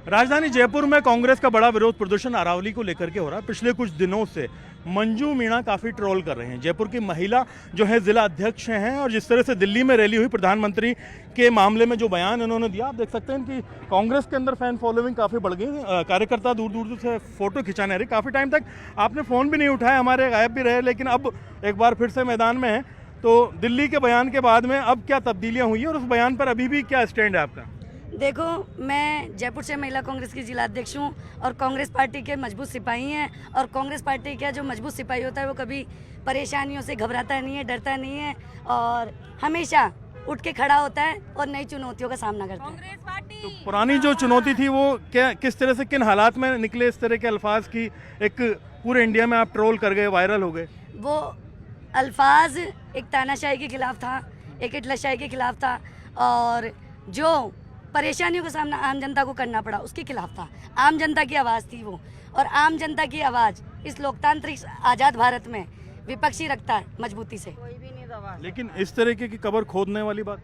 राजधानी जयपुर में कांग्रेस का बड़ा विरोध प्रदर्शन अरावली को लेकर के हो रहा है। पिछले कुछ दिनों से मंजू मीणा काफ़ी ट्रोल कर रहे हैं। जयपुर की महिला जो है जिला अध्यक्ष हैं और जिस तरह से दिल्ली में रैली हुई प्रधानमंत्री के मामले में जो बयान इन्होंने दिया, आप देख सकते हैं कि कांग्रेस के अंदर फैन फॉलोइंग काफ़ी बढ़ गई। कार्यकर्ता दूर दूर से फोटो खिंचाने आ रहे। काफ़ी टाइम तक आपने फ़ोन भी नहीं उठाया, हमारे गायब भी रहे, लेकिन अब एक बार फिर से मैदान में है। तो दिल्ली के बयान के बाद में अब क्या तब्दीलियाँ हुई हैं और उस बयान पर अभी भी क्या स्टैंड है आपका? देखो, मैं जयपुर से महिला कांग्रेस की जिला अध्यक्ष हूँ और कांग्रेस पार्टी के मजबूत सिपाही हैं। और कांग्रेस पार्टी का जो मजबूत सिपाही होता है वो कभी परेशानियों से घबराता नहीं है, डरता नहीं है और हमेशा उठ के खड़ा होता है और नई चुनौतियों का सामना करता है। तो पुरानी जो चुनौती थी वो क्या, किस तरह से, किन हालात में निकले इस तरह के अल्फाज की एक पूरे इंडिया में आप ट्रोल कर गए, वायरल हो गए? वो अल्फाज एक तानाशाही के खिलाफ था, एक इटलाशाही के खिलाफ था और जो परेशानियों का सामना आम जनता को करना पड़ा उसके खिलाफ था। आम जनता की आवाज़ थी वो, और आम जनता की आवाज़ इस लोकतांत्रिक आज़ाद भारत में विपक्षी रखता है मजबूती से। कोई भी नहीं दबा। लेकिन इस तरीके की कबर खोदने वाली बात,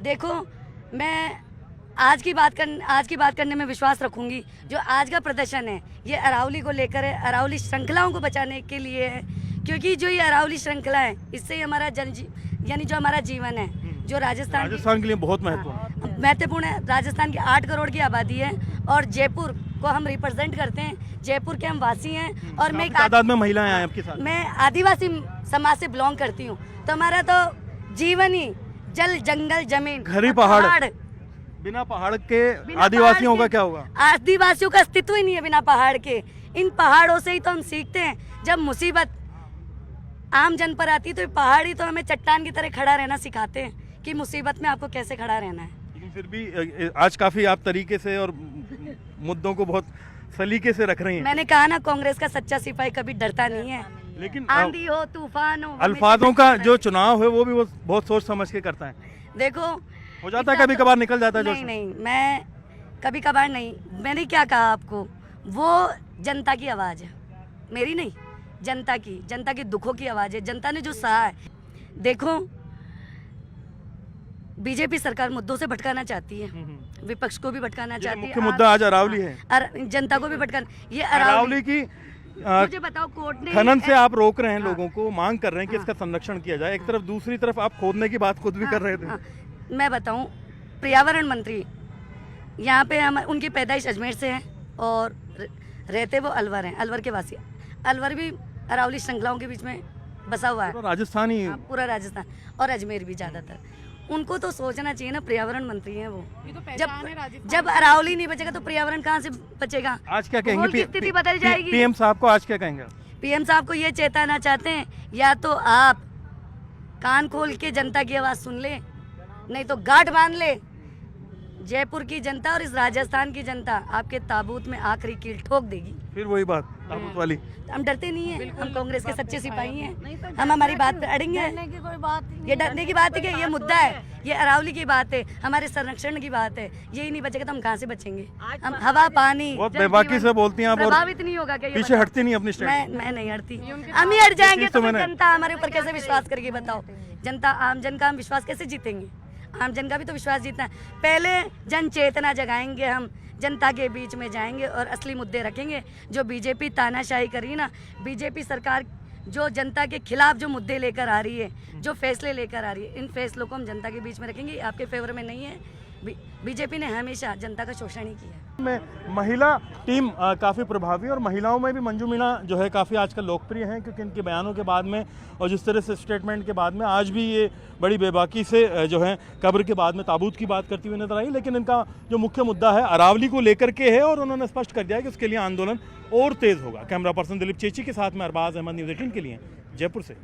देखो, मैं आज की बात करने में विश्वास रखूंगी। जो आज का प्रदर्शन है ये अरावली को लेकर है, अरावली श्रृंखलाओं को बचाने के लिए है, क्योंकि जो ये अरावली श्रृंखला है इससे ही हमारा यानी जो हमारा जीवन है, जो राजस्थान के लिए बहुत महत्वपूर्ण है। राजस्थान की 8 करोड़ की आबादी है और जयपुर को हम रिप्रेजेंट करते हैं। जयपुर के हम वासी हैं और मैं तादाद में महिलाएं हैं आपके साथ। मैं आदिवासी समाज से बिलोंग करती हूँ, तो हमारा तो जीवन ही जल जंगल जमीन घर ही पहाड़। बिना पहाड़ के आदिवासियों का क्या होगा? आदिवासियों का अस्तित्व ही नहीं है बिना पहाड़ के। इन पहाड़ों से ही तो हम सीखते हैं। जब मुसीबत आम जन पर आती है तो पहाड़ ही तो हमें चट्टान की तरह खड़ा रहना सिखाते हैं कि मुसीबत में आपको कैसे खड़ा रहना है। लेकिन फिर भी आज काफी आप तरीके से और मुद्दों को बहुत सलीके से रख रही हैं। मैंने कहा ना, कांग्रेस का सच्चा सिपाही कभी डरता नहीं है। लेकिन आंधी हो तूफान हो, अल्फाजों का जो चुनाव है वो भी बहुत सोच समझ के करता है। देखो, हो जाता है कभी कभार, निकल जाता है। नहीं, मैं कभी कभार नहीं। मैंने क्या कहा आपको, वो जनता की आवाज़ है, मेरी नहीं, जनता की दुखों की आवाज़ है। जनता ने जो सहा है। देखो, बीजेपी सरकार मुद्दों से भटकाना चाहती है, विपक्ष को भी भटकाना चाहती है। मुख्य मुद्दा आज अरावली है, जनता को भी भटकाना। ये अरावली की मुझे बताओ, कोर्ट ने खनन से आप रोक रहे हैं लोगों को, मांग कर रहे हैं कि इसका संरक्षण किया जाए। एक तरफ, दूसरी तरफ आप खोदने की बात खुद भी कर रहे थे। मैं बताऊं, पर्यावरण मंत्री यहाँ पे उनकी पैदाइश अजमेर से है और रहते वो अलवर हैं, अलवर के वासी। अलवर भी अरावली श्रृंखलाओं के बीच में बसा हुआ है। राजस्थान ही, पूरा राजस्थान और अजमेर भी ज्यादातर। उनको तो सोचना चाहिए ना, पर्यावरण मंत्री हैं वो। जब अरावली नहीं बचेगा तो पर्यावरण कहाँ से बचेगा? आज क्या कहेंगे? स्थिति बदल जाएगी। पीएम साहब को आज क्या कहेंगे? पीएम साहब को ये चेताना चाहते हैं, या तो आप कान खोल के जनता की आवाज सुन ले, नहीं तो गांठ बांध ले। जयपुर की जनता और इस राजस्थान की जनता आपके ताबूत में आखिरी कील ठोक देगी। फिर वही बात ताबूत वाली। हम डरते नहीं हैं, हम कांग्रेस के सच्चे सिपाही हैं। हम हमारी बात पे अड़ेंगे। ये डरने की बात है कि ये मुद्दा है, ये अरावली की बात है, हमारे संरक्षण की बात है। यही नहीं बचेगा तो हम कहाँ से बचेंगे? हम हवा पानी बहुत बेबाकी से बोलती हैं आप, प्रभावित नहीं होगा क्या? पीछे हटती नहीं अपनी स्टैंड। मैं नहीं हटती। हम ही हट जाएंगे तो जनता हमारे ऊपर कैसे विश्वास करेगी? बताओ, जनता, आम जन का हम विश्वास कैसे जीतेंगे? आम जन का भी तो विश्वास जीतना है। पहले जन चेतना जगाएंगे, हम जनता के बीच में जाएंगे और असली मुद्दे रखेंगे। जो बीजेपी तानाशाही करी ना, बीजेपी सरकार जो जनता के खिलाफ जो मुद्दे लेकर आ रही है, जो फैसले लेकर आ रही है, इन फैसलों को हम जनता के बीच में रखेंगे। आपके फेवर में नहीं है। बीजेपी ने हमेशा जनता का शोषण ही किया है। में महिला टीम काफ़ी प्रभावी, और महिलाओं में भी मंजू मीणा जो है काफ़ी आजकल लोकप्रिय हैं, क्योंकि इनके बयानों के बाद में और जिस तरह से स्टेटमेंट के बाद में आज भी ये बड़ी बेबाकी से जो है कब्र के बाद में ताबूत की बात करती हुई नजर आई। लेकिन इनका जो मुख्य मुद्दा है अरावली को लेकर के है और उन्होंने स्पष्ट कर दिया है कि उसके लिए आंदोलन और तेज़ होगा। कैमरा पर्सन दिलीप चेची के साथ में अरबाज अहमद, न्यूज़ 18 के लिए जयपुर से।